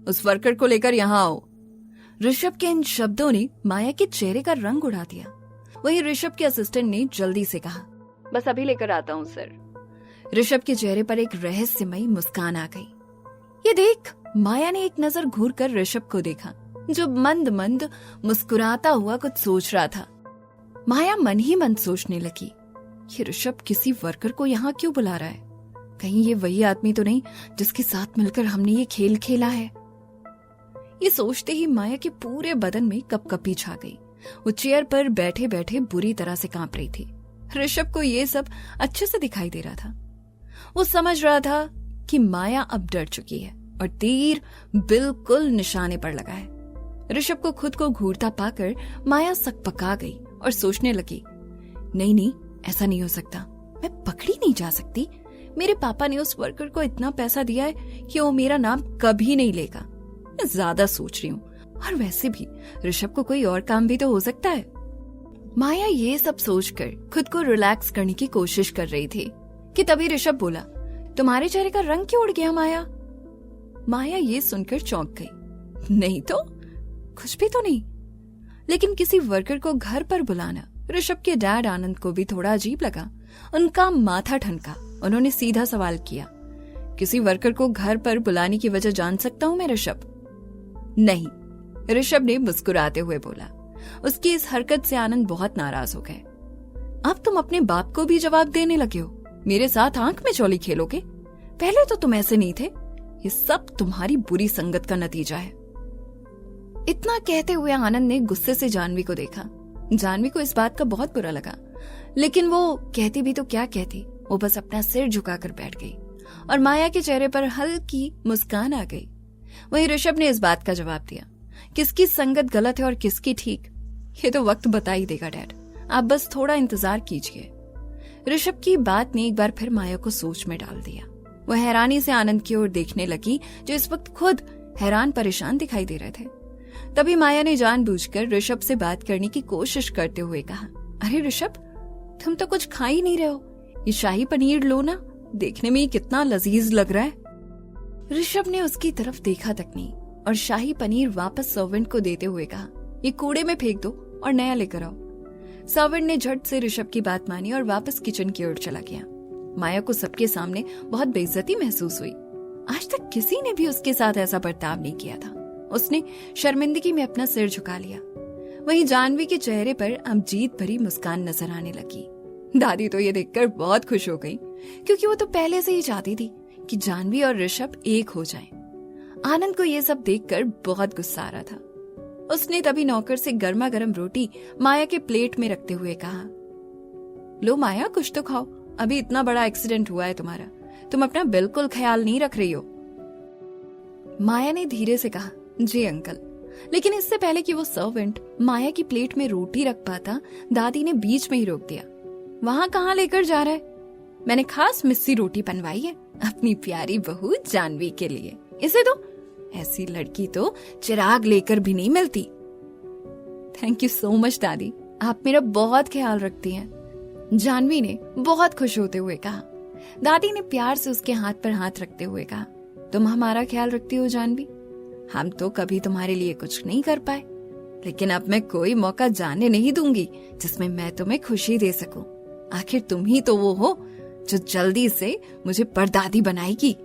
उस वर्कर को लेकर यहाँ आओ। ऋषभ के इन शब्दों ने माया के चेहरे का रंग उड़ा दिया। वहीं ऋषभ के असिस्टेंट ने जल्दी से कहा, बस अभी लेकर आता हूँ सर। ऋषभ के चेहरे पर एक रहस्यमयी मुस्कान आ गई। ये देख माया ने एक नजर घूरकर ऋषभ को देखा, जो मंद मंद मुस्कुराता हुआ कुछ सोच रहा था। माया मन ही मन सोचने लगी, ये ऋषभ किसी वर्कर को यहाँ क्यों बुला रहा है? कहीं ये वही आदमी तो नहीं जिसके साथ मिलकर हमने ये खेल खेला है? ये सोचते ही माया के पूरे बदन में कपकपी छा गई। वो चेयर पर बैठे बैठे बुरी तरह से कांप रही थी। ऋषभ को ये सब अच्छे से दिखाई दे रहा था। वो समझ रहा था कि माया अब डर चुकी है और तीर बिल्कुल निशाने पर लगा है। ऋषभ को खुद को घूरता पाकर माया सकपका गई और सोचने लगी, नहीं, ऐसा नहीं हो सकता, मैं पकड़ी नहीं जा सकती। मेरे पापा ने उस वर्कर को इतना पैसा दिया है कि वो मेरा नाम कभी नहीं लेगा। मैं ज्यादा सोच रही हूँ, और वैसे भी ऋषभ को कोई और काम भी तो हो सकता है। माया ये सब सोचकर खुद को रिलैक्स करने की कोशिश कर रही थी कि तभी ऋषभ बोला, तुम्हारे चेहरे का रंग क्यों उड़ गया माया? माया ये सुनकर चौंक गई। नहीं तो कुछ भी तो नहीं, लेकिन किसी वर्कर को घर पर बुलाना ऋषभ के डैड आनंद को भी थोड़ा अजीब लगा। उनका माथा ठनका। उन्होंने सीधा सवाल किया, किसी वर्कर को घर पर बुलाने की वजह जान सकता हूं मैं ऋषभ? नहीं, ऋषभ ने मुस्कुराते हुए बोला। उसकी इस हरकत से आनंद बहुत नाराज हो गए। अब तुम अपने बाप को भी जवाब देने लगे हो? मेरे साथ आंख में चौली खेलोगे? पहले तो तुम ऐसे नहीं थे। ये सब तुम्हारी बुरी संगत का नतीजा है। इतना कहते हुए आनंद ने गुस्से से जानवी को देखा। जानवी को इस बात का बहुत बुरा लगा, लेकिन वो कहती भी तो क्या कहती। वो बस अपना सिर झुकाकर बैठ गई और माया के चेहरे पर हल्की मुस्कान आ गई। वहीं ऋषभ ने इस बात का जवाब दिया, किसकी संगत गलत है और किसकी ठीक, ये तो वक्त बता ही देगा डैड। आप बस थोड़ा इंतजार कीजिए। ऋषभ की बात ने एक बार फिर माया को सोच में डाल दिया। वह हैरानी से आनंद की ओर देखने लगी, जो इस वक्त खुद हैरान परेशान दिखाई दे रहे थे। तभी माया ने जानबूझकर ऋषभ से बात करने की कोशिश करते हुए कहा, अरे ऋषभ, तुम तो कुछ खा ही नहीं रहे हो। ये शाही पनीर लो ना, देखने में ये कितना लजीज लग रहा है। ऋषभ ने उसकी तरफ देखा तक नहीं और शाही पनीर वापस सर्वेंट को देते हुए कहा, ये कूड़े में फेंक दो और नया लेकर आओ। सर्वेंट ने झट से ऋषभ की बात मानी और वापस किचन की ओर चला गया। माया को सबके सामने बहुत बेइज्जती महसूस हुई। आज तक किसी ने भी उसके साथ ऐसा बर्ताव नहीं किया था। उसने शर्मिंदगी में अपना सिर झुका लिया। वहीं जानवी के चेहरे पर अब जीत भरी मुस्कान नजर आने लगी। दादी तो ये देखकर बहुत खुश हो गई, क्योंकि वो तो पहले से ही चाहती थी कि जानवी और ऋषभ एक हो जाएं। आनंद को ये सब देखकर बहुत गुस्सा आ रहा था। उसने तभी नौकर से गर्मा गर्म रोटी माया के प्लेट में रखते हुए कहा, लो माया, कुछ तो खाओ। अभी इतना बड़ा एक्सीडेंट हुआ है तुम्हारा, तुम अपना बिल्कुल ख्याल नहीं रख रही हो। माया ने धीरे से कहा, जी अंकल। लेकिन इससे पहले कि वो सर्वेंट माया की प्लेट में रोटी रख पाता, दादी ने बीच में ही रोक दिया। वहां कहाँ लेकर जा रहा है? मैंने खास मिस्सी रोटी बनवाई है अपनी प्यारी बहू जानवी के लिए, इसे दो। ऐसी लड़की तो चिराग लेकर भी नहीं मिलती। थैंक यू सो मच दादी, आप मेरा बहुत ख्याल रखती हैं, जानवी ने बहुत खुश होते हुए कहा। दादी ने प्यार से उसके हाथ पर हाथ रखते हुए कहा, तुम हमारा ख्याल रखती हो जानवी। हम तो कभी तुम्हारे लिए कुछ नहीं कर पाए, लेकिन अब मैं कोई मौका जाने नहीं दूंगी जिसमें मैं तुम्हें खुशी दे सकूं। आखिर तुम ही तो वो हो जो जल्दी से मुझे परदादी बनाएगी।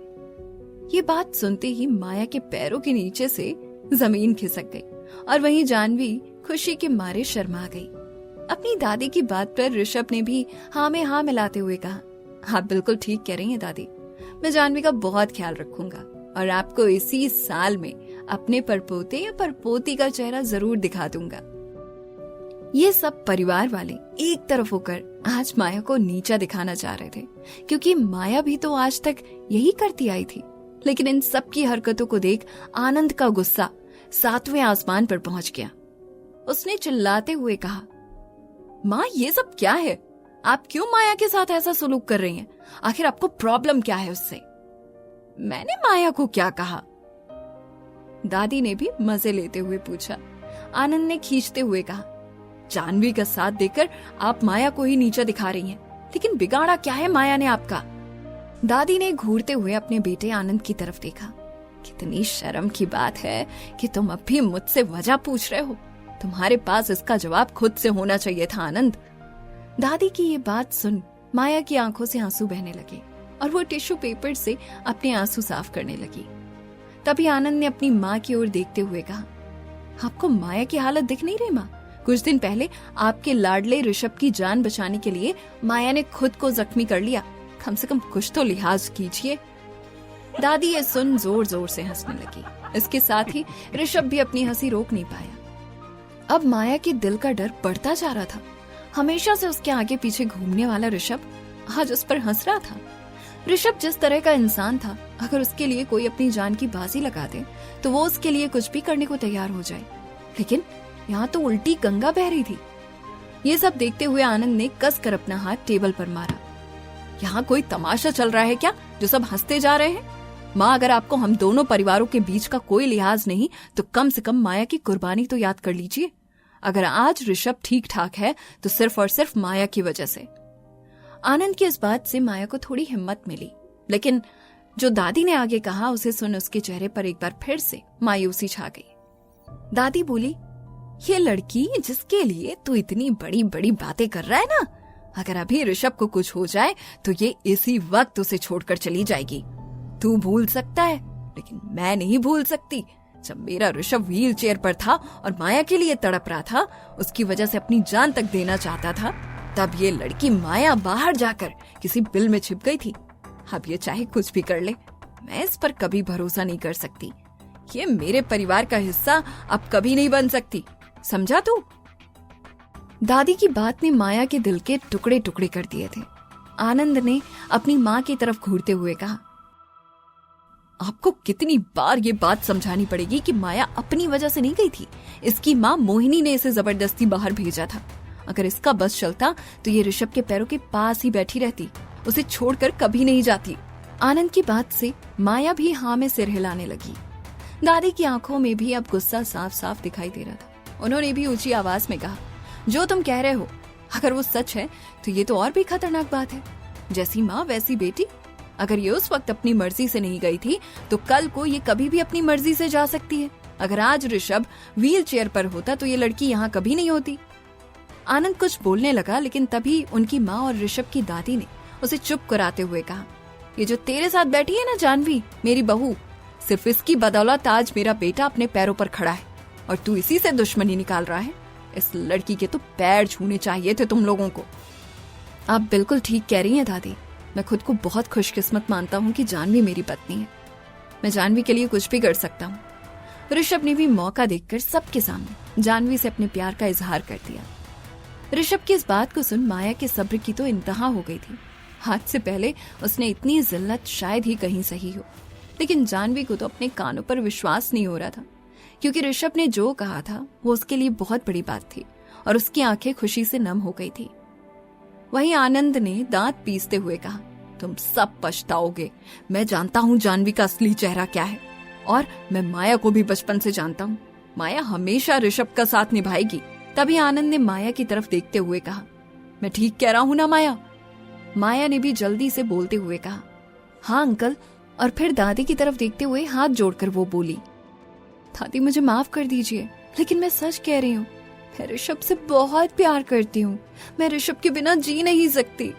ये बात सुनते ही माया के पैरों के नीचे से जमीन खिसक गई और वहीं जानवी खुशी के मारे शर्मा गई। अपनी दादी की बात पर ऋषभ ने भी हाँ में हाँ मिलाते हुए कहा, आप बिल्कुल ठीक कह रही हैं दादी, मैं जानवी का बहुत ख्याल रखूंगा और आपको इसी साल में अपने परपोते या परपोती का चेहरा जरूर दिखा दूंगा। ये सब परिवार वाले एक तरफ होकर आज माया को नीचा दिखाना चाह रहे थे, क्योंकि माया भी तो आज तक यही करती आई थी। लेकिन इन सब की हरकतों को देख आनंद का गुस्सा 7वें आसमान पर पहुंच गया। उसने चिल्लाते हुए कहा, माँ ये सब क्या है? आप क्यों माया के साथ ऐसा सलूक कर रही हैं? आखिर आपको प्रॉब्लम क्या है उससे? मैंने माया को क्या कहा? दादी ने भी मजे लेते हुए पूछा। आनंद ने खींचते हुए कहा, जानवी का साथ देकर आप माया को ही नीचा दिखा रही हैं, लेकिन बिगाड़ा क्या है माया ने आपका? दादी ने घूरते हुए अपने बेटे आनंद की तरफ देखा, कितनी शर्म की बात है कि तुम अब भी मुझसे वजह पूछ रहे हो। तुम्हारे पास इसका जवाब खुद से होना चाहिए था आनंद। दादी की ये बात सुन माया की आंखों से आंसू बहने लगे और वो टिश्यू पेपर से अपने आंसू साफ करने लगी। तभी आनंद ने अपनी माँ की ओर देखते हुए कहा, आपको माया की हालत दिख नहीं रही माँ? कुछ दिन पहले आपके लाडले ऋषभ की जान बचाने के लिए माया ने खुद को जख्मी कर लिया। कम से कम कुछ तो लिहाज कीजिए। दादी ये सुन जोर जोर से हंसने लगी। इसके साथ ही ऋषभ भी अपनी हंसी रोक नहीं पाया। अब माया के दिल का डर बढ़ता जा रहा था। हमेशा से उसके आगे पीछे घूमने वाला ऋषभ आज उस पर हंस रहा था। ऋषभ जिस तरह का इंसान था, अगर उसके लिए कोई अपनी जान की बाजी लगा दे तो वो उसके लिए कुछ भी करने को तैयार हो जाए। लेकिन यहाँ तो उल्टी गंगा बह रही थी। ये सब देखते हुए आनंद ने कस कर अपना हाथ टेबल पर मारा। यहाँ कोई तमाशा चल रहा है क्या जो सब हंसते जा रहे हैं? माँ, अगर आपको हम दोनों परिवारों के बीच का कोई लिहाज नहीं तो कम से कम माया की कुर्बानी तो याद कर लीजिए। अगर आज ऋषभ ठीक ठाक है तो सिर्फ और सिर्फ माया की वजह से। आनंद की इस बात से माया को थोड़ी हिम्मत मिली, लेकिन जो दादी ने आगे कहा उसे सुन उसके चेहरे पर एक बार फिर से मायूसी छा गई। दादी बोली, ये लड़की जिसके लिए तू इतनी बड़ी बड़ी बातें कर रहा है ना, अगर अभी ऋषभ को कुछ हो जाए तो ये इसी वक्त उसे छोड़कर चली जाएगी। तू भूल सकता है लेकिन मैं नहीं भूल सकती। जब मेरा ऋषभ व्हील चेयर पर था और माया के लिए तड़प रहा था, उसकी वजह से अपनी जान तक देना चाहता था, तब ये लड़की माया बाहर जाकर किसी बिल में छिप गई थी। अब ये चाहे कुछ भी कर ले, मैं इस पर कभी भरोसा नहीं कर सकती। ये मेरे परिवार का हिस्सा अब कभी नहीं बन सकती, समझा तू? दादी की बात ने माया के दिल के टुकड़े टुकड़े कर दिए थे। आनंद ने अपनी माँ की तरफ घूरते हुए कहा, आपको कितनी बार ये बात समझानी पड़ेगी कि माया अपनी वजह से नहीं गई थी। इसकी माँ मोहिनी ने इसे जबरदस्ती बाहर भेजा था। अगर इसका बस चलता तो ये ऋषभ के पैरों के पास ही बैठी रहती, उसे छोड़कर कभी नहीं जाती। आनंद की बात से माया भी हाँ में सिर हिलाने लगी। दादी की आंखों में भी अब गुस्सा साफ साफ दिखाई दे रहा था। उन्होंने भी ऊंची आवाज में कहा, जो तुम कह रहे हो अगर वो सच है तो ये तो और भी खतरनाक बात है। जैसी माँ वैसी बेटी। अगर ये उस वक्त अपनी मर्जी से नहीं गई थी तो कल को ये कभी भी अपनी मर्जी से जा सकती है। अगर आज ऋषभ व्हील चेयर पर होता तो ये लड़की यहाँ कभी नहीं होती। आनंद कुछ बोलने लगा, लेकिन तभी उनकी माँ और ऋषभ की दादी ने उसे चुप कराते हुए कहा, ये जो तेरे साथ बैठी है ना जानवी, मेरी बहू, सिर्फ इसकी बदौलत आज मेरा बेटा अपने पैरों पर खड़ा है और तू इसी से दुश्मनी निकाल रहा है। इस लड़की के तो पैर छूने चाहिए थे तुम लोगों को। आप बिल्कुल ठीक कह रही हैं दादी। मैं खुद को बहुत खुशकिस्मत मानता हूँ कि जानवी मेरी पत्नी है। मैं जानवी के लिए कुछ भी कर सकता हूँ। ऋषभ ने भी मौका देखकर सबके सामने जानवी से अपने प्यार का इजहार कर दिया। ऋषभ की इस बात को सुन माया के सब्र की तो इंतहा हो गई थी। हाथ से पहले उसने इतनी जिल्लत शायद ही कहीं सही हो, लेकिन जानवी को तो अपने कानों पर विश्वास नहीं हो रहा था, क्योंकि ऋषभ ने जो कहा था वो उसके लिए बहुत बड़ी बात थी और उसकी आंखें खुशी से नम हो गई थी। वहीं आनंद ने दांत पीसते हुए कहा, तुम सब पछताओगे। मैं जानता हूँ जानवी का असली चेहरा क्या है, और मैं माया को भी बचपन से जानता हूँ। माया हमेशा ऋषभ का साथ निभाएगी। तभी आनंद ने माया की तरफ देखते हुए कहा, मैं ठीक कह रहा हूँ ना माया? माया ने भी जल्दी से बोलते हुए कहा, हाँ अंकल। और फिर दादी की तरफ देखते हुए हाथ जोड़कर वो बोली, दादी मुझे माफ कर दीजिए, लेकिन मैं सच कह रही हूँ, मैं ऋषभ से बहुत प्यार करती हूँ। मैं ऋषभ के बिना जी नहीं सकती।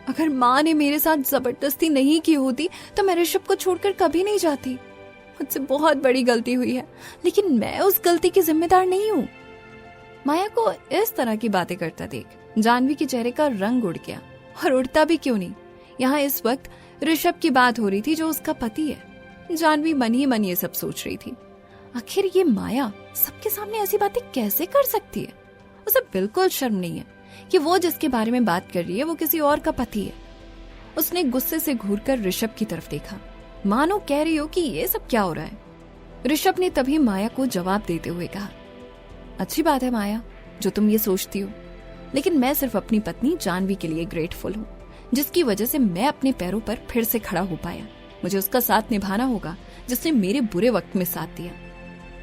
अगर माँ ने मेरे साथ जबरदस्ती नहीं की होती तो मैं ऋषभ को छोड़कर कभी नहीं जाती। मुझसे बहुत बड़ी गलती हुई है, लेकिन मैं उस गलती की जिम्मेदार नहीं हूँ। माया को इस तरह की बातें करता देख जानवी के चेहरे का रंग उड़ गया, और उड़ता भी क्यों नहीं। यहाँ इस वक्त ऋषभ की बात हो रही थी जो उसका पति है। जानवी मन ही मन ये सब सोच रही थी, आखिर ये माया सबके सामने ऐसी बातें कैसे कर सकती है? उसे बिल्कुल शर्म नहीं है कि वो जिसके बारे में बात कर रही है वो किसी और का पति है। उसने गुस्से से घूरकर ऋषभ की तरफ देखा, मानो कह रही हो कि ये सब क्या हो रहा है। ऋषभ ने तभी माया को जवाब देते हुए कहा, अच्छी बात है माया जो तुम ये सोचती हो, लेकिन मैं सिर्फ अपनी पत्नी जानवी के लिए ग्रेटफुल हूँ, जिसकी वजह से मैं अपने पैरों पर फिर से खड़ा हो पाया। मुझे उसका साथ निभाना होगा जिसने मेरे बुरे वक्त में साथ दिया,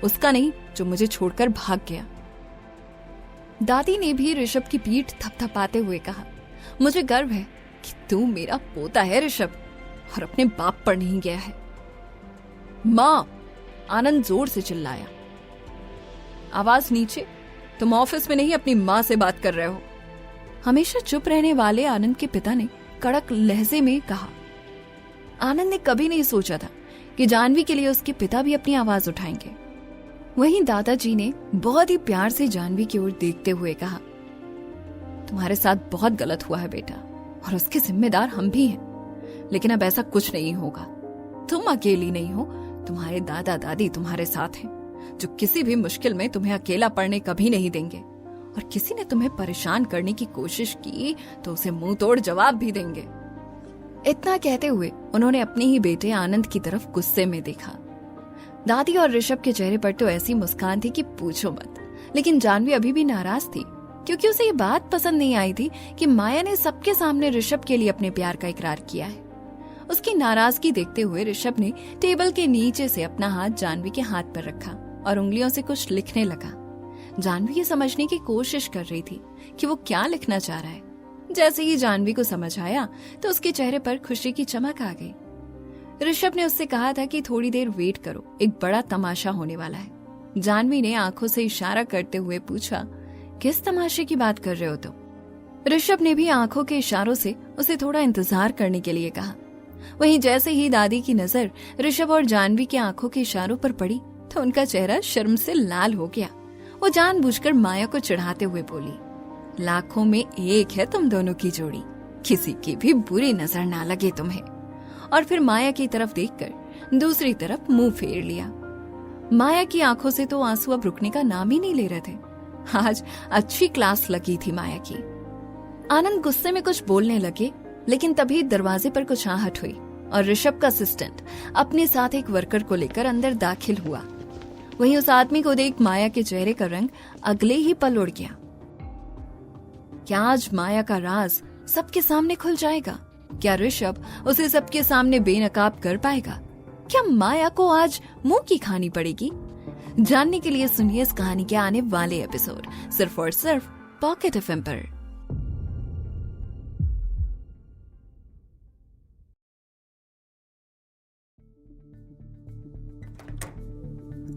उसका नहीं जो मुझे छोड़कर भाग गया। दादी ने भी ऋषभ की पीठ थपथपाते हुए कहा, मुझे गर्व है कि तू मेरा पोता है ऋषभ, और अपने बाप पर नहीं गया है। माँ, आनंद जोर से चिल्लाया। आवाज नीचे। तुम ऑफिस में नहीं अपनी माँ से बात कर रहे हो। हमेशा चुप रहने वाले आनंद के पिता ने कड़क लहजे में कहा। आनंद ने कभी नहीं सोचा था कि जाह्नवी के लिए उसके पिता भी अपनी आवाज उठाएंगे। वहीं दादाजी ने बहुत ही प्यार से जाह्नवी की ओर देखते हुए कहा, तुम्हारे साथ बहुत गलत हुआ है बेटा, और उसके जिम्मेदार हम भी हैं। लेकिन अब ऐसा कुछ नहीं होगा। तुम अकेली नहीं हो, तुम्हारे दादा दादी तुम्हारे साथ हैं, जो किसी भी मुश्किल में तुम्हें अकेला पड़ने कभी नहीं देंगे। और किसी ने तुम्हें परेशान करने की कोशिश की तो उसे मुंह तोड़ जवाब भी देंगे। इतना कहते हुए उन्होंने अपने ही बेटे आनंद की तरफ गुस्से में देखा। दादी और ऋषभ के चेहरे पर तो ऐसी मुस्कान थी कि पूछो मत। लेकिन जाह्नवी अभी भी नाराज थी, क्योंकि उसे ये बात पसंद नहीं आई थी कि माया ने सबके सामने ऋषभ के लिए अपने प्यार का इकरार किया है। उसकी नाराजगी देखते हुए ऋषभ ने टेबल के नीचे से अपना हाथ जाह्नवी के हाथ पर रखा और उंगलियों से कुछ लिखने लगा। जाह्नवी ये समझने की कोशिश कर रही थी कि वो क्या लिखना चाह रहा है। जैसे ही जाह्नवी को समझ आया तो उसके चेहरे पर खुशी की चमक आ गई। ऋषभ ने उससे कहा था कि थोड़ी देर वेट करो, एक बड़ा तमाशा होने वाला है। जाह्नवी ने आंखों से इशारा करते हुए पूछा, किस तमाशे की बात कर रहे हो तुम? ऋषभ ने भी आंखों के इशारों से उसे थोड़ा इंतजार करने के लिए कहा। वहीं जैसे ही दादी की नजर ऋषभ और जाह्नवी की आंखों के इशारों पर पड़ी तो उनका चेहरा शर्म से लाल हो गया। वो जानबूझकर माया को चिढ़ाते हुए बोली, लाखों में एक है तुम दोनों की जोड़ी, किसी की भी बुरी नजर ना लगे तुम्हें। और फिर माया की तरफ देखकर दूसरी तरफ मुंह फेर लिया। माया की आंखों से तो आंसू अब रुकने का नाम ही नहीं ले रहे थे। आज अच्छी क्लास लगी थी माया की। आनंद गुस्से में कुछ बोलने लगे, लेकिन तभी दरवाजे पर कुछ आहट हुई और ऋषभ का असिस्टेंट अपने साथ एक वर्कर को लेकर अंदर दाखिल हुआ। वहीं उस आदमी को देख माया के चेहरे का रंग अगले ही पल उड़ गया। क्या आज माया का राज सबके सामने खुल जाएगा? क्या ऋषभ उसे सबके सामने बेनकाब कर पाएगा? क्या माया को आज मुंह की खानी पड़ेगी? जानने के लिए सुनिए इस कहानी के आने वाले एपिसोड सिर्फ और सिर्फ पॉकेट एफएम पर।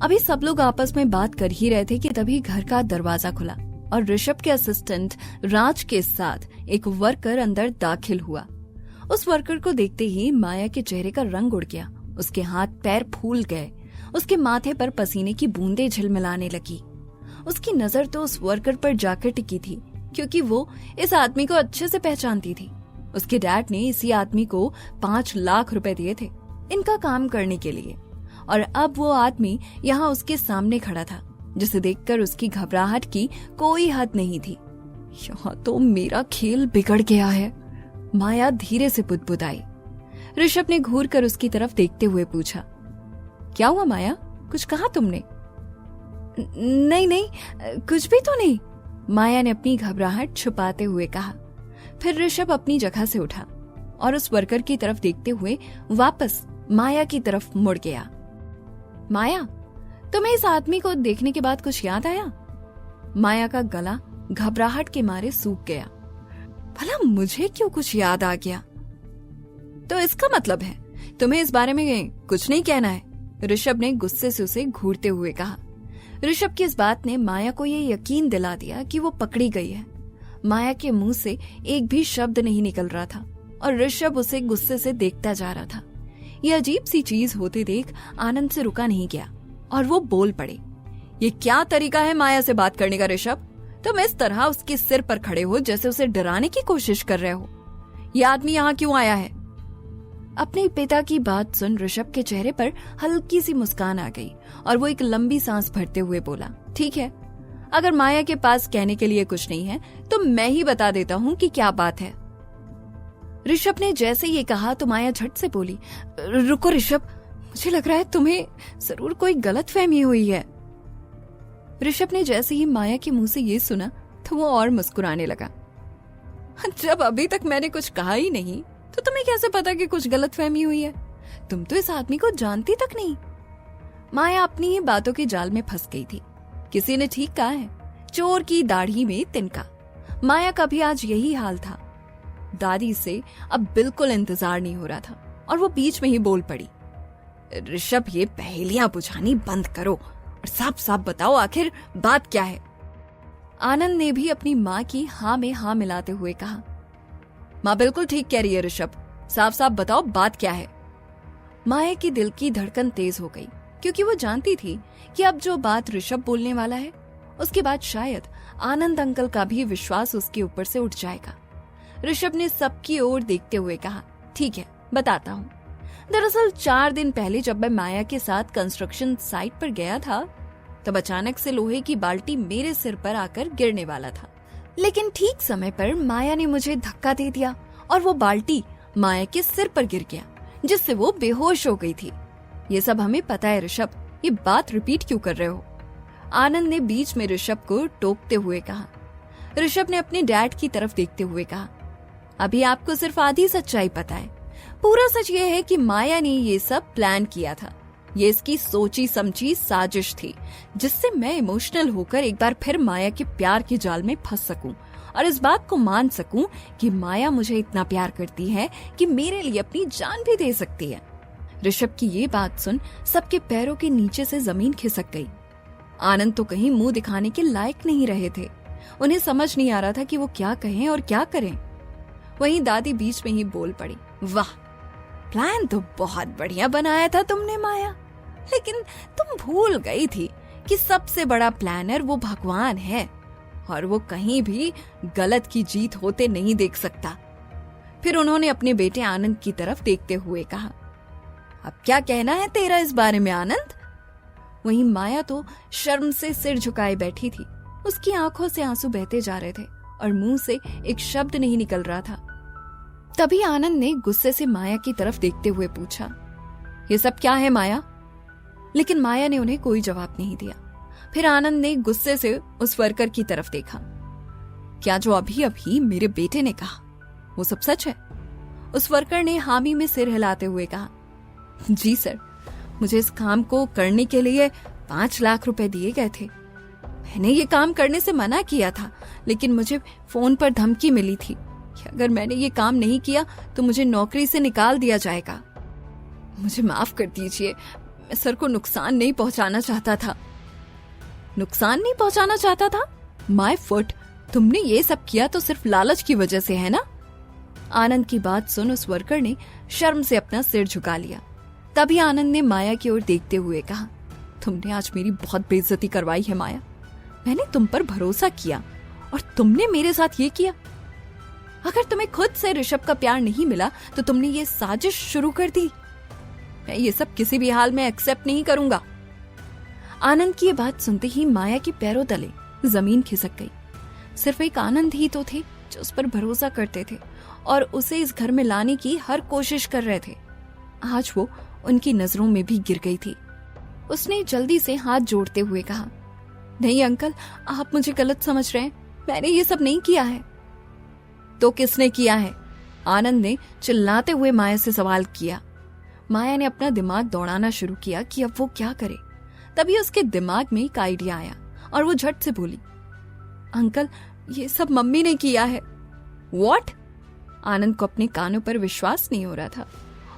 अभी सब लोग आपस में बात कर ही रहे थे कि तभी घर का दरवाजा खुला और ऋषभ के असिस्टेंट राज के साथ एक वर्कर अंदर दाखिल हुआ। उस वर्कर को देखते ही माया के चेहरे का रंग उड़ गया। उसके हाथ पैर फूल गए। उसके माथे पर पसीने की बूंदें झिलमिलाने लगी। उसकी नजर तो उस वर्कर पर जाकर टिकी थी, क्योंकि वो इस आदमी को अच्छे से पहचानती थी। उसके डैड ने इसी आदमी को 5 लाख रुपए दिए थे इनका काम करने के लिए, और अब वो आदमी यहाँ उसके सामने खड़ा था, जिसे देखकर उसकी घबराहट की कोई हद नहीं थी। यहाँ तो मेरा खेल बिगड़ गया है, माया धीरे से बुदबुदाई। ऋषभ ने घूर कर उसकी तरफ देखते हुए पूछा, क्या हुआ माया, कुछ कहा तुमने? नहीं नहीं, कुछ भी तो नहीं, माया ने अपनी घबराहट छुपाते हुए कहा। फिर ऋषभ अपनी जगह से उठा और उस वर्कर की तरफ देखते हुए वापस माया की तरफ मुड़ गया। माया, तुम्हें इस आदमी को देखने के बाद कुछ याद आया? माया का गला घबराहट के मारे सूख गया। भला मुझे क्यों कुछ याद आ गया? तो इसका मतलब है तुम्हें इस बारे में कुछ नहीं कहना है? ऋषभ ने गुस्से से उसे घूरते हुए कहा। ऋषभ की इस बात ने माया को ये यकीन दिला दिया कि वो पकड़ी गई है। माया के मुंह से एक भी शब्द नहीं निकल रहा था और ऋषभ उसे गुस्से से देखता जा रहा था। ये अजीब सी चीज होते देख आनंद से रुका नहीं गया और वो बोल पड़े, ये क्या तरीका है माया से बात करने का ऋषभ? तुम इस तरह उसके सिर पर खड़े हो जैसे उसे डराने की कोशिश कर रहे हो। ये आदमी यहाँ क्यों आया है? अपने पिता की बात सुन ऋषभ के चेहरे पर हल्की सी मुस्कान आ गई और वो एक लंबी सांस भरते हुए बोला, ठीक है, अगर माया के पास कहने के लिए कुछ नहीं है तो मैं ही बता देता हूँ कि क्या बात है। ऋषभ ने जैसे ये कहा तो माया झट से बोली, रुको ऋषभ, मुझे लग रहा है तुम्हें जरूर कोई गलतफहमी हुई है। ऋषभ ने जैसे ही माया के मुंह से ये सुना तो वो और मुस्कुराने लगा। जब अभी तक मैंने कुछ कहा ही नहीं तो तुम्हें कैसे पता कि कुछ गलतफहमी हुई है? तुम तो इस आदमी को जानती तक नहीं। माया अपनी ही बातों के जाल में फंस गई थी। किसी ने ठीक कहा है, चोर की दाढ़ी में तिनका। माया का भी आज यही हाल था। दादी से अब बिल्कुल इंतजार नहीं हो रहा था और वो बीच में ही बोल पड़ी, ऋषभ, ये पहेलियां बुझानी बंद करो और साफ साफ बताओ आखिर बात क्या है। आनंद ने भी अपनी माँ की हाँ में हाँ मिलाते हुए कहा, माँ बिल्कुल ठीक कह रही है ऋषभ, साफ साफ बताओ बात क्या है। माया की दिल की धड़कन तेज हो गई, क्योंकि वो जानती थी कि अब जो बात ऋषभ बोलने वाला है उसके बाद शायद आनंद अंकल का भी विश्वास उसके ऊपर से उठ जाएगा। ऋषभ ने सबकी ओर देखते हुए कहा, ठीक है बताता हूँ। दरअसल 4 दिन पहले जब मैं माया के साथ कंस्ट्रक्शन साइट पर गया था, तब अचानक से लोहे की बाल्टी मेरे सिर पर आकर गिरने वाला था, लेकिन ठीक समय पर माया ने मुझे धक्का दे दिया और वो बाल्टी माया के सिर पर गिर गया, जिससे वो बेहोश हो गई थी। ये सब हमें पता है ऋषभ, ये बात रिपीट क्यों कर रहे हो? आनंद ने बीच में ऋषभ को टोकते हुए कहा। ऋषभ ने अपने डैड की तरफ देखते हुए कहा, अभी आपको सिर्फ आधी सच्चाई पता है। पूरा सच ये है कि माया ने ये सब प्लान किया था। ये इसकी सोची समझी साजिश थी, जिससे मैं इमोशनल होकर एक बार फिर माया के प्यार के जाल में फंस सकूं और इस बात को मान सकूं कि माया मुझे इतना प्यार करती है कि मेरे लिए अपनी जान भी दे सकती है। ऋषभ की ये बात सुन सबके पैरों के नीचे से जमीन खिसक गई। आनंद तो कहीं मुंह दिखाने के लायक नहीं रहे थे। उन्हें समझ नहीं आ रहा था कि वो क्या कहें और क्या करें। वहीं दादी बीच में ही बोल पड़ी, वाह, प्लान तो बहुत बढ़िया बनाया था तुमने माया, लेकिन तुम भूल गई थी कि सबसे बड़ा प्लानर वो भगवान है और वो कहीं भी गलत की जीत होते नहीं देख सकता। फिर उन्होंने अपने बेटे आनंद की तरफ देखते हुए कहा, अब क्या कहना है तेरा इस बारे में आनंद? वहीं माया तो शर्म से सिर झुकाए बैठी थी। उसकी आंखों से आंसू बहते जा रहे थे और मुंह से एक शब्द नहीं निकल रहा था। तभी आनंद ने गुस्से से माया की तरफ देखते हुए पूछा, ये सब क्या है माया? लेकिन माया ने उन्हें कोई जवाब नहीं दिया। फिर आनंद ने गुस्से से उस वर्कर की तरफ देखा, क्या जो अभी अभी मेरे बेटे ने कहा वो सब सच है? उस वर्कर ने हामी में सिर हिलाते हुए कहा, जी सर, मुझे इस काम को करने के लिए 5 लाख रुपए दिए गए थे। मैंने ये काम करने से मना किया था, लेकिन मुझे फोन पर धमकी मिली थी कि अगर मैंने ये काम नहीं किया तो मुझे नौकरी से निकाल दिया जाएगा। मुझे माफ कर दीजिए, मैं सर को नुकसान नहीं पहुंचाना चाहता था। नुकसान नहीं पहुंचाना चाहता था? माय फुट, तुमने ये सब किया तो सिर्फ लालच की वजह से है ना? आनंद की बात सुन उस वर्कर ने शर्म से अपना सिर झुका लिया। तभी आनंद ने माया की ओर देखते हुए कहा, तुमने आज मेरी बहुत बेइज्जती करवाई है माया। मैंने तुम पर भरोसा किया और तुमने मेरे साथ ये किया। अगर तुम्हें खुद से ऋषभ का प्यार नहीं मिला तो तुमने ये साजिश शुरू कर दी। मैं ये सब किसी भी हाल में एक्सेप्ट नहीं करूंगा। आनंद की ये बात सुनते ही माया के पैरों तले जमीन खिसक गई। सिर्फ एक आनंद ही तो थे जो उस पर भरोसा करते थे और उसे इस घर में लाने की हर कोशिश कर रहे थे। आज वो उनकी नजरों में भी गिर गई थी। उसने जल्दी से हाथ जोड़ते हुए कहा, नहीं अंकल, आप मुझे गलत समझ रहे हैं, मैंने ये सब नहीं किया है। तो किसने किया है? आनंद ने चिल्लाते हुए माया से सवाल किया। माया ने अपना दिमाग दौड़ाना शुरू किया कि अब वो क्या करे। तभी उसके दिमाग में एक आइडिया आया और वो झट से बोली, अंकल, ये सब मम्मी ने किया है। व्हाट? आनंद को अपने कानों पर विश्वास नहीं हो रहा था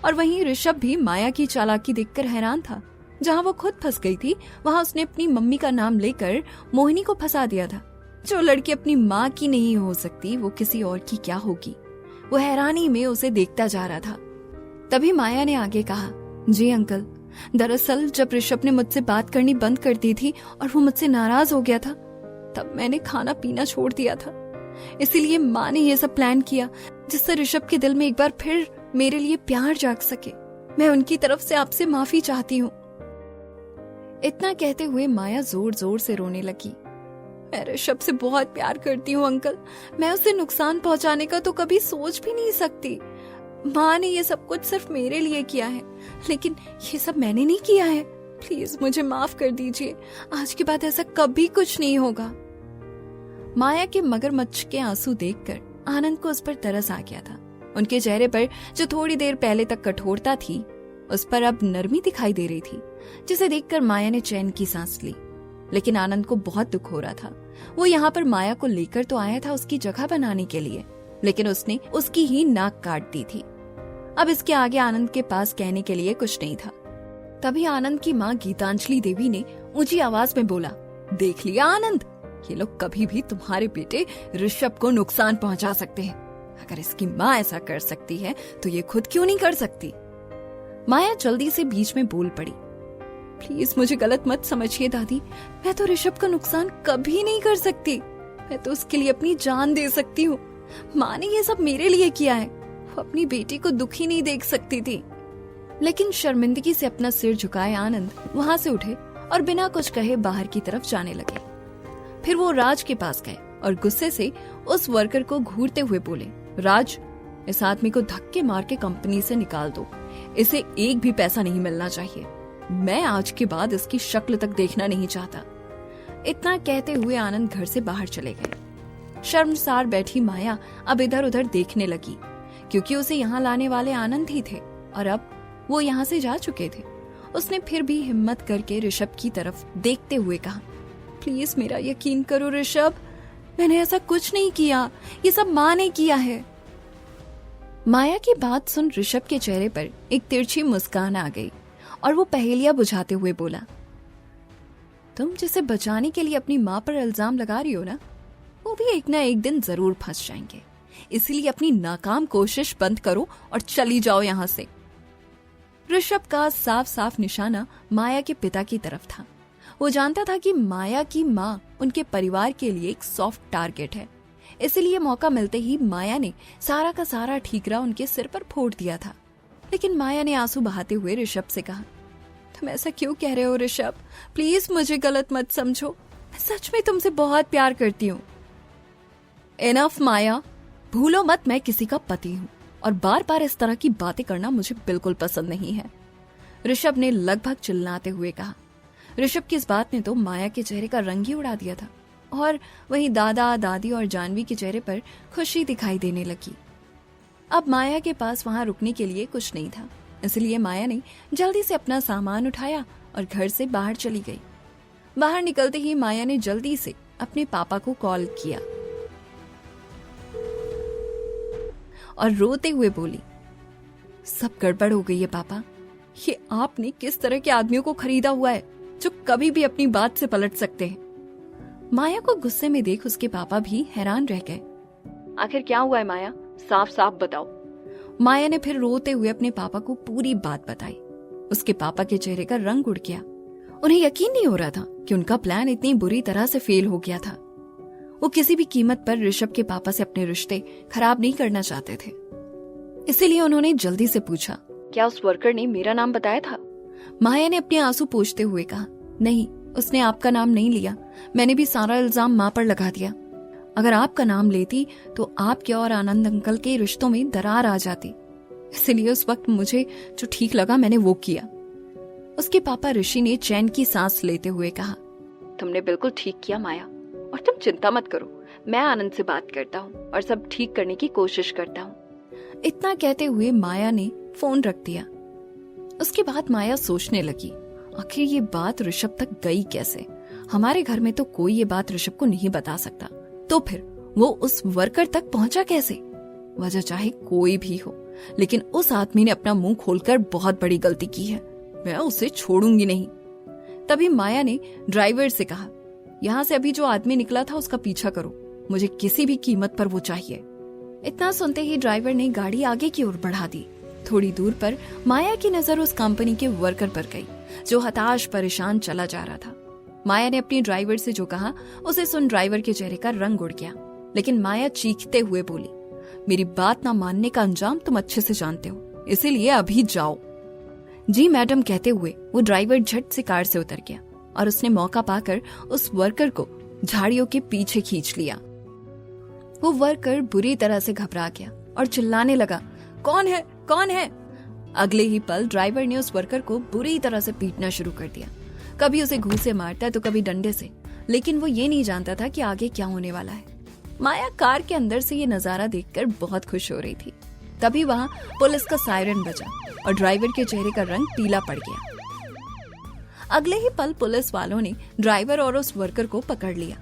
और वहीं ऋषभ भी माया की चालाकी देखकर हैरान था। जहां वो खुद फंस गई थी वहां उसने अपनी मम्मी का नाम लेकर मोहिनी को फंसा दिया था। जो लड़की अपनी माँ की नहीं हो सकती वो किसी और की क्या होगी? वो हैरानी में उसे देखता जा रहा था। तभी माया ने आगे कहा, जी अंकल, दरअसल जब ऋषभ ने मुझसे बात करनी बंद कर दी थी और वो मुझसे नाराज हो गया था, तब मैंने खाना पीना छोड़ दिया था। इसीलिए माँ ने ये सब प्लान किया जिससे ऋषभ के दिल में एक बार फिर मेरे लिए प्यार जाग सके। मैं उनकी तरफ से आपसे माफी चाहती हूँ। इतना कहते हुए माया जोर जोर से रोने लगी। मैं ऋषभ से बहुत प्यार करती हूँ अंकल, मैं उसे नुकसान पहुंचाने का तो कभी सोच भी नहीं सकती। माँ ने ये सब कुछ सिर्फ मेरे लिए किया है, लेकिन ये सब मैंने नहीं किया है। प्लीज मुझे माफ कर दीजिए, आज के बाद ऐसा कभी कुछ नहीं होगा। माया के मगरमच्छ के आंसू देखकर आनंद को उस पर तरस आ गया था। उनके चेहरे पर जो थोड़ी देर पहले तक कठोरता थी, उस पर अब नरमी दिखाई दे रही थी, जिसे देखकर माया ने चैन की सांस ली। लेकिन आनंद को बहुत दुख हो रहा था। वो यहाँ पर माया को लेकर तो आया था उसकी जगह बनाने के लिए, लेकिन उसने उसकी ही नाक काट दी थी। अब इसके आगे आनंद के पास कहने के लिए कुछ नहीं था। तभी आनंद की माँ गीतांजलि देवी ने ऊंची आवाज में बोला, देख लिया आनंद, ये लोग कभी भी तुम्हारे बेटे ऋषभ को नुकसान पहुंचा सकते हैं। अगर इसकी माँ ऐसा कर सकती है तो ये खुद क्यों नहीं कर सकती। माया जल्दी से बीच में बोल पड़ी, प्लीज मुझे गलत मत समझिए दादी, मैं तो ऋषभ का नुकसान कभी नहीं कर सकती। मैं तो उसके लिए अपनी जान दे सकती हूँ। माँ ने ये सब मेरे लिए किया है, वो अपनी बेटी को दुखी नहीं देख सकती थी। लेकिन शर्मिंदगी से अपना सिर झुकाए आनंद वहां से उठे और बिना कुछ कहे बाहर की तरफ जाने लगे। फिर वो राज के पास गए और गुस्से से उस वर्कर को घूरते हुए बोले, राज, इस आदमी को धक्के मार के कंपनी से निकाल दो, इसे एक भी पैसा नहीं मिलना चाहिए। मैं आज के बाद इसकी शक्ल तक देखना नहीं चाहता। इतना कहते हुए आनंद घर से बाहर चले गए। शर्मसार बैठी माया अब इधर उधर देखने लगी, क्योंकि उसे यहाँ लाने वाले आनंद ही थे और अब वो यहाँ से जा चुके थे। उसने फिर भी हिम्मत करके ऋषभ की तरफ देखते हुए कहा, प्लीज मेरा यकीन करो ऋषभ, मैंने ऐसा कुछ नहीं किया, ये सब माँ ने किया है। माया की बात सुन ऋषभ के चेहरे पर एक तिरछी मुस्कान आ गई और वो पहेलियां बुझाते हुए बोला, तुम जिसे बचाने के लिए अपनी माँ पर इल्जाम लगा रही हो ना, वो भी एक ना एक दिन जरूर फंस जाएंगे। इसलिए अपनी नाकाम कोशिश बंद करो और चली जाओ यहाँ से। ऋषभ का साफ साफ निशाना माया के पिता की तरफ था। वो जानता था कि माया की माँ उनके परिवार के लिए एक सॉफ्ट टारगेट है, इसलिए मौका मिलते ही माया ने सारा का सारा ठीकरा उनके सिर पर फोड़ दिया था। लेकिन माया ने आंसू बहाते हुए ऋषभ से कहा, तुम ऐसा क्यों कह रहे हो ऋषभ, प्लीज मुझे गलत मत समझो, मैं सच में तुमसे बहुत प्यार करती हूँ। इनफ माया, भूलो मत मैं किसी का पति हूँ और बार बार इस तरह की बातें करना मुझे बिल्कुल पसंद नहीं है, ऋषभ ने लगभग चिल्लाते हुए कहा। ऋषभ की इस बात ने तो माया के चेहरे का रंग ही उड़ा दिया था और वहीं दादा दादी और जानवी के चेहरे पर खुशी दिखाई देने लगी। अब माया के पास वहां रुकने के लिए कुछ नहीं था, इसलिए माया ने जल्दी से अपना सामान उठाया और घर से बाहर चली गई। बाहर निकलते ही माया ने जल्दी से अपने पापा को कॉल किया और रोते हुए बोली, सब गड़बड़ हो गई है पापा, ये आपने किस तरह के आदमियों को खरीदा हुआ है जो कभी भी अपनी बात से पलट सकते हैं। माया को गुस्से में देख उसके पापा भी हैरान रह गए। आखिर क्या हुआ है माया, साफ साफ बताओ। माया ने फिर रोते हुए अपने पापा को पूरी बात बताई। उसके पापा के चेहरे का रंग उड़ गया। उन्हें यकीन नहीं हो रहा था कि उनका प्लान इतनी बुरी तरह से फेल हो गया था। वो किसी भी कीमत पर ऋषभ के पापा से अपने रिश्ते खराब नहीं करना चाहते थे, इसीलिए उन्होंने जल्दी से पूछा, क्या उस वर्कर ने मेरा नाम बताया था? माया ने अपने आंसू पोंछते हुए कहा, नहीं, उसने आपका नाम नहीं लिया, मैंने भी सारा इल्जाम माँ पर लगा दिया। अगर आपका नाम लेती तो आपके और आनंद अंकल के रिश्तों में दरार आ जाती, इसलिए उस वक्त मुझे जो ठीक लगा मैंने वो किया। उसके पापा ऋषि ने चैन की सांस लेते हुए कहा, तुमने बिल्कुल ठीक किया माया, और तुम चिंता मत करो, मैं आनंद से बात करता हूँ और सब ठीक करने की कोशिश करता हूँ। इतना कहते हुए माया ने फोन रख दिया। उसके बाद माया सोचने लगी, आखिर ये बात ऋषभ तक गई कैसे? हमारे घर में तो कोई ये बात ऋषभ को नहीं बता सकता, तो फिर वो उस वर्कर तक पहुंचा कैसे? वजह चाहे कोई भी हो, लेकिन उस आदमी ने अपना मुंह खोलकर बहुत बड़ी गलती की है, मैं उसे छोड़ूंगी नहीं। तभी माया ने ड्राइवर से कहा, यहाँ से अभी जो आदमी निकला था उसका पीछा करो, मुझे किसी भी कीमत पर वो चाहिए। इतना सुनते ही ड्राइवर ने गाड़ी आगे की ओर बढ़ा दी। थोड़ी दूर पर माया की नजर उस कंपनी के वर्कर पर गई जो हताश परेशान चला जा रहा था। माया ने अपनी ड्राइवर से जो कहा उसे सुन ड्राइवर के चेहरे का रंग उड़ गया, लेकिन माया चीखते हुए बोली, मेरी बात ना मानने का अंजाम तुम अच्छे से जानते हो, इसीलिए अभी जाओ। जी मैडम कहते हुए वो ड्राइवर झट से कार से उतर गया और उसने मौका पाकर उस वर्कर को झाड़ियों के पीछे खींच लिया। वो वर्कर बुरी तरह से घबरा गया और चिल्लाने लगा, कौन है, कौन है? अगले ही पल ड्राइवर ने उस वर्कर को बुरी तरह से पीटना शुरू कर दिया। कभी उसे घूंसे मारता तो कभी डंडे से, लेकिन वो ये नहीं जानता था कि आगे क्या होने वाला है। माया कार के अंदर से ये नजारा देखकर बहुत खुश हो रही थी। तभी वहां पुलिस का सायरन बजा और ड्राइवर के चेहरे का रंग पीला पड़ गया। अगले ही पल पुलिस वालों ने ड्राइवर और उस वर्कर को पकड़ लिया।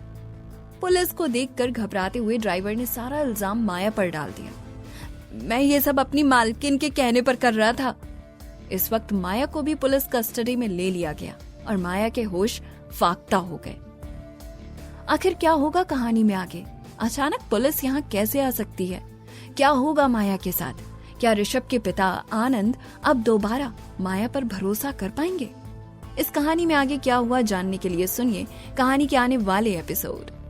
पुलिस को देखकर घबराते हुए ड्राइवर ने सारा इल्जाम माया पर डाल दिया। मैं ये सब अपनी मालकिन के कहने पर कर रहा था। इस वक्त माया को भी पुलिस कस्टडी में ले लिया गया और माया के होश फाख्ता हो गए। आखिर क्या होगा कहानी में आगे? अचानक पुलिस यहाँ कैसे आ सकती है? क्या होगा माया के साथ? क्या ऋषभ के पिता आनंद अब दोबारा माया पर भरोसा कर पाएंगे? इस कहानी में आगे क्या हुआ जानने के लिए सुनिए कहानी के आने वाले एपिसोड।